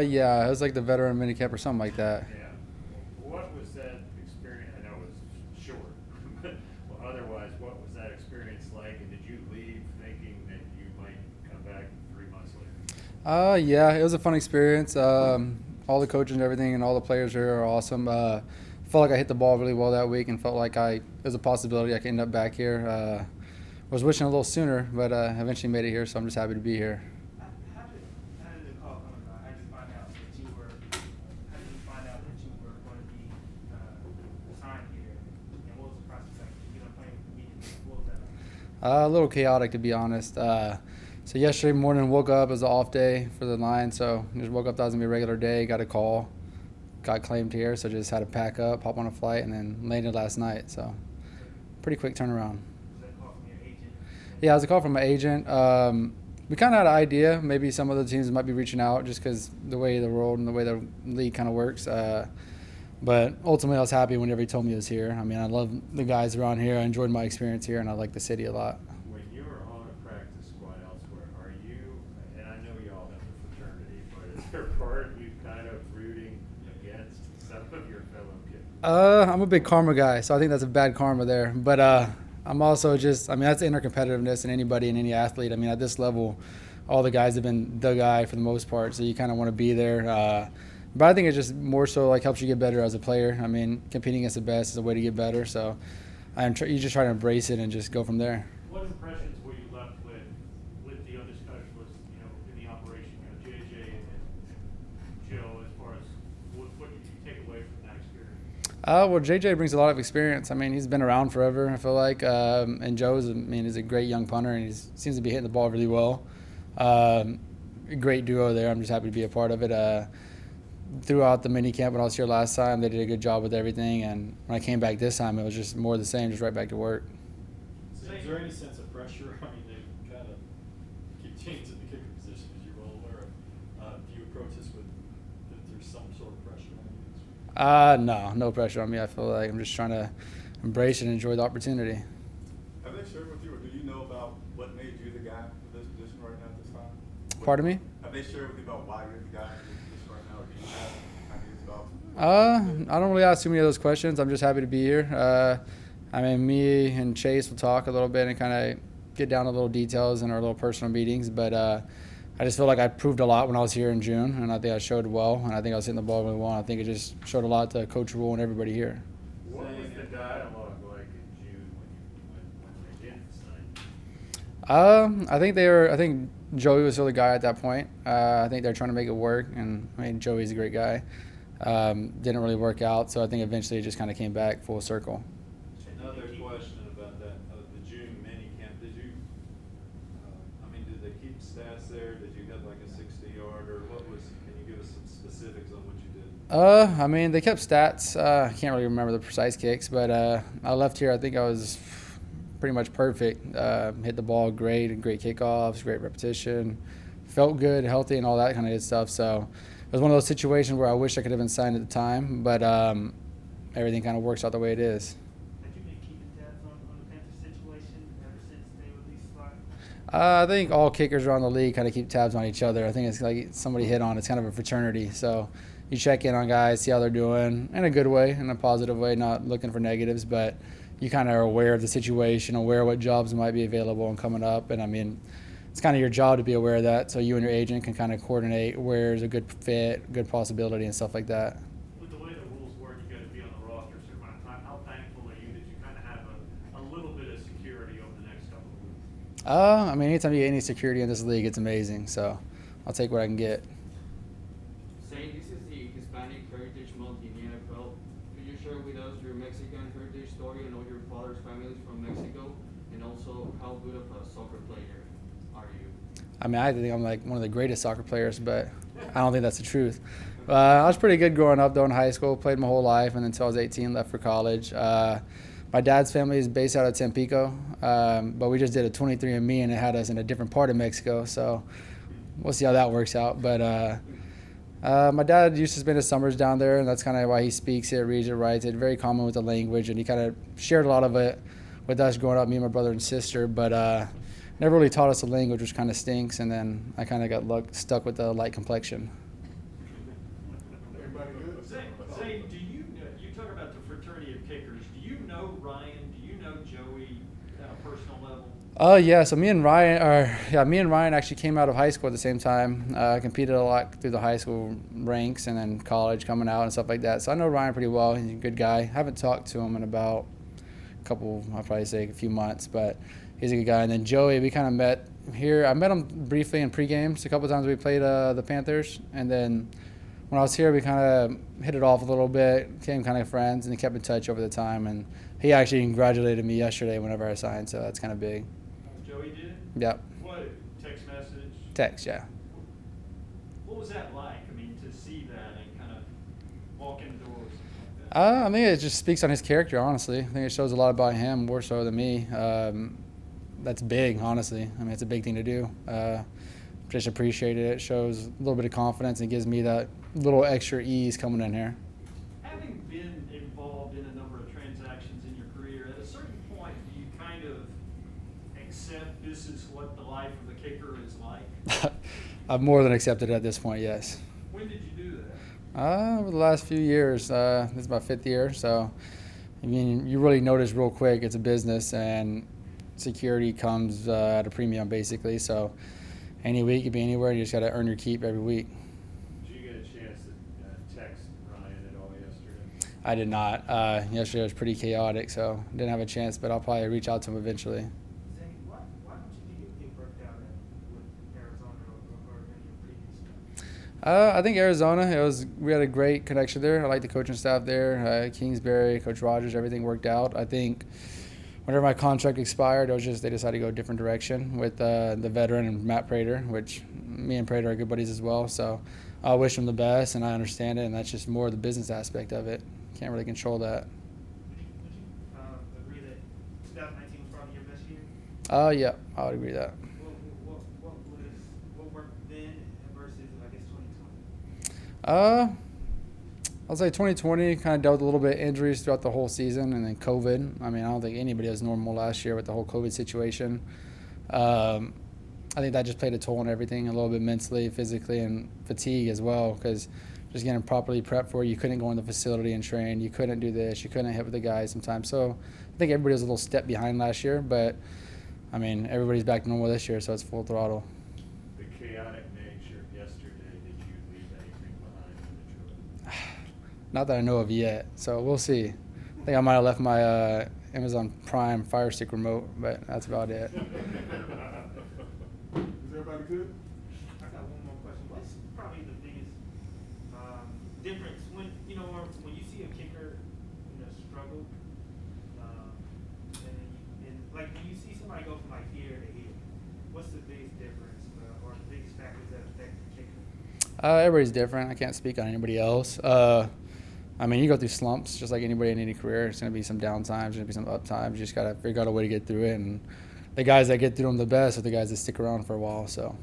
Yeah, it was like the veteran minicamp or something like that. Yeah. What was that experience? I know it was short, but otherwise, what was that experience like? And did you leave thinking that you might come back 3 months later? Yeah, it was a fun experience. All the coaches and everything and all the players here are awesome. Felt like I hit the ball really well that week and felt like there's a possibility I could end up back here. Was wishing a little sooner, but eventually made it here, so I'm just happy to be here. How did the call come about? How did you find out that you were? How did you find out that you were going to be signed here? And what was the process like? Did you get on a plane immediately? What was that like? A little chaotic, to be honest. So yesterday morning, woke up. It was an off day for the line, so just woke up. That was gonna be a regular day. Got a call, got claimed here, so just had to pack up, hop on a flight, and then landed last night. So pretty quick turnaround. Was that a call from your agent? Yeah, it was a call from my agent. We kind of had an idea. Maybe some of the teams might be reaching out just because the way the world and the way the league kind of works. But ultimately, I was happy whenever he told me he was here. I mean, I love the guys around here. I enjoyed my experience here, and I like the city a lot. When you were on a practice squad elsewhere, are you, and I know you all have the fraternity, but is there part of you kind of rooting against some of your fellow kids? I'm a big karma guy, so I think that's a bad karma there. But I'm also that's inner competitiveness in anybody and any athlete. I mean, at this level, all the guys have been the guy for the most part, so you kind of want to be there. But I think it just more so like helps you get better as a player. I mean, competing against the best is a way to get better. So you just try to embrace it and just go from there. What impressions were you left with the other specialists, in the operation, JJ and Joe, as far as what did you take away from that experience? Well, JJ brings a lot of experience. I mean, he's been around forever, I feel like. And he's a great young punter, and he seems to be hitting the ball really well. A great duo there. I'm just happy to be a part of it. Throughout the mini camp when I was here last time, they did a good job with everything. And when I came back this time, it was just more of the same, just right back to work. Is there any sense of pressure? I mean, they kind of keep teams in the kicker position, as you're well aware of. Do you approach this with that there's some sort of pressure on you? No pressure on me. I feel like I'm just trying to embrace and enjoy the opportunity. Have they shared with you, or do you know about what made you the guy for this position right now at this time? Pardon me? Have they shared with you about why you're the guy for this position right now, or do you have ideas about? I don't really ask too many of those questions. I'm just happy to be here. Me and Chase will talk a little bit and kind of get down to little details in our little personal meetings. But I just feel like I proved a lot when I was here in June, and I think I showed well. And I think I was hitting the ball really well. And I think it just showed a lot to Coach Rule and everybody here. What was the dialogue like in June when they did sign? I think Joey was still the guy at that point. I think they're trying to make it work, and I mean Joey's a great guy. Didn't really work out, so I think eventually it just kind of came back full circle. Another question about that, the June mini camp. Did you, did they keep stats there? Did you get like a 60-yard, or what was? Can you give us some specifics on what you did? They kept stats. I can't really remember the precise kicks, but I left here. I think I was pretty much perfect. Hit the ball great kickoffs, great repetition, felt good, healthy, and all that kind of good stuff. So it was one of those situations where I wish I could have been signed at the time, but everything kind of works out the way it is. Have you been keeping tabs on the Panthers situation ever since they released Slot? I think all kickers around the league kind of keep tabs on each other. I think it's like somebody hit on. It's kind of a fraternity. So you check in on guys, see how they're doing in a good way, in a positive way, not looking for negatives, but you kind of are aware of the situation, aware of what jobs might be available and coming up. And I mean, it's kind of your job to be aware of that, so you and your agent can kind of coordinate where's a good fit, good possibility, and stuff like that. With the way the rules work, you got to be on the roster a certain amount of time. How thankful are you that you kind of have a little bit of security over the next couple of weeks? Anytime you get any security in this league, it's amazing. So I'll take what I can get. Zane, this is the Hispanic Heritage Month in the NFL. Could you share with us your Mexican heritage story? I know your father's family is from Mexico, and also how good of a soccer player are you? I think I'm like one of the greatest soccer players, but I don't think that's the truth. I was pretty good growing up, though, in high school. Played my whole life, and until I was 18, left for college. My dad's family is based out of Tampico, but we just did a 23andMe, and it had us in a different part of Mexico, so we'll see how that works out. But my dad used to spend his summers down there, and that's kind of why he speaks it, reads it, writes it. Very common with the language, and he kind of shared a lot of it with us growing up, me and my brother and sister, but never really taught us the language, which kind of stinks, and then I kind of got stuck with the light complexion. Zane, do you talk about the fraternity of kickers? Do you know Ryan? Do you know Joey at a personal level? Yeah. So me and Ryan actually came out of high school at the same time. Competed a lot through the high school ranks and then college coming out and stuff like that. So I know Ryan pretty well. He's a good guy. Haven't talked to him in about I'll probably say a few months, but he's a good guy. And then Joey, we kind of met here. I met him briefly in pre-games. A couple of times we played the Panthers, and then when I was here, we kind of hit it off a little bit, became kind of friends, and he kept in touch over the time. And he actually congratulated me yesterday whenever I signed, so that's kind of big. Joey did? Yep. What, text message? Text, yeah. What was that like? I mean, to see that and kind of walk in the door or something like that? I think it just speaks on his character, honestly. I think it shows a lot about him, more so than me. That's big, honestly. I mean, it's a big thing to do. Just appreciate it. It shows a little bit of confidence and gives me that little extra ease coming in here. Having been involved in a number of transactions in your career, at a certain point, do you kind of accept this is what the life of a kicker is like? I've more than accepted it at this point, yes. When did you do that? Over the last few years. This is my 5th year, so I mean, you really notice real quick it's a business and security comes at a premium, basically. So any week you could be anywhere, you just got to earn your keep every week. Did you get a chance to text Ryan at all yesterday? I did not. Yesterday was pretty chaotic, so didn't have a chance, but I'll probably reach out to him eventually. Zane, why don't you think it worked out with Arizona or any of your previous? I think Arizona, we had a great connection there. I like the coaching staff there. Kingsbury, Coach Rogers, everything worked out. I think whenever my contract expired, they decided to go a different direction with the veteran and Matt Prater, which me and Prater are good buddies as well. So I wish him the best, and I understand it, and that's just more the business aspect of it. Can't really control that. Would you agree that 2019 was probably your best year? Yeah, I would agree with that. What worked then versus, I guess, 2020? I'll say 2020 kind of dealt with a little bit of injuries throughout the whole season, and then COVID. I mean, I don't think anybody was normal last year with the whole COVID situation. I think that just played a toll on everything, a little bit mentally, physically, and fatigue as well, because just getting properly prepped for it. You couldn't go in the facility and train. You couldn't do this. You couldn't hit with the guys sometimes. So I think everybody was a little step behind last year, but, I mean, everybody's back to normal this year, so it's full throttle. The chaotic nature of yesterday, did you leave anything behind in Detroit? Not that I know of yet, so we'll see. I think I might have left my Amazon Prime Fire Stick remote, but that's about it. Is everybody good? I got one more question. What's probably the biggest difference when you see a kicker, struggle, and like when you see somebody go from like here to here, what's the biggest difference or the biggest factors that affect the kicker? Everybody's different. I can't speak on anybody else. I mean, you go through slumps just like anybody in any career. It's going to be some down times, there's going to be some up times. You just got to figure out a way to get through it. And the guys that get through them the best are the guys that stick around for a while. So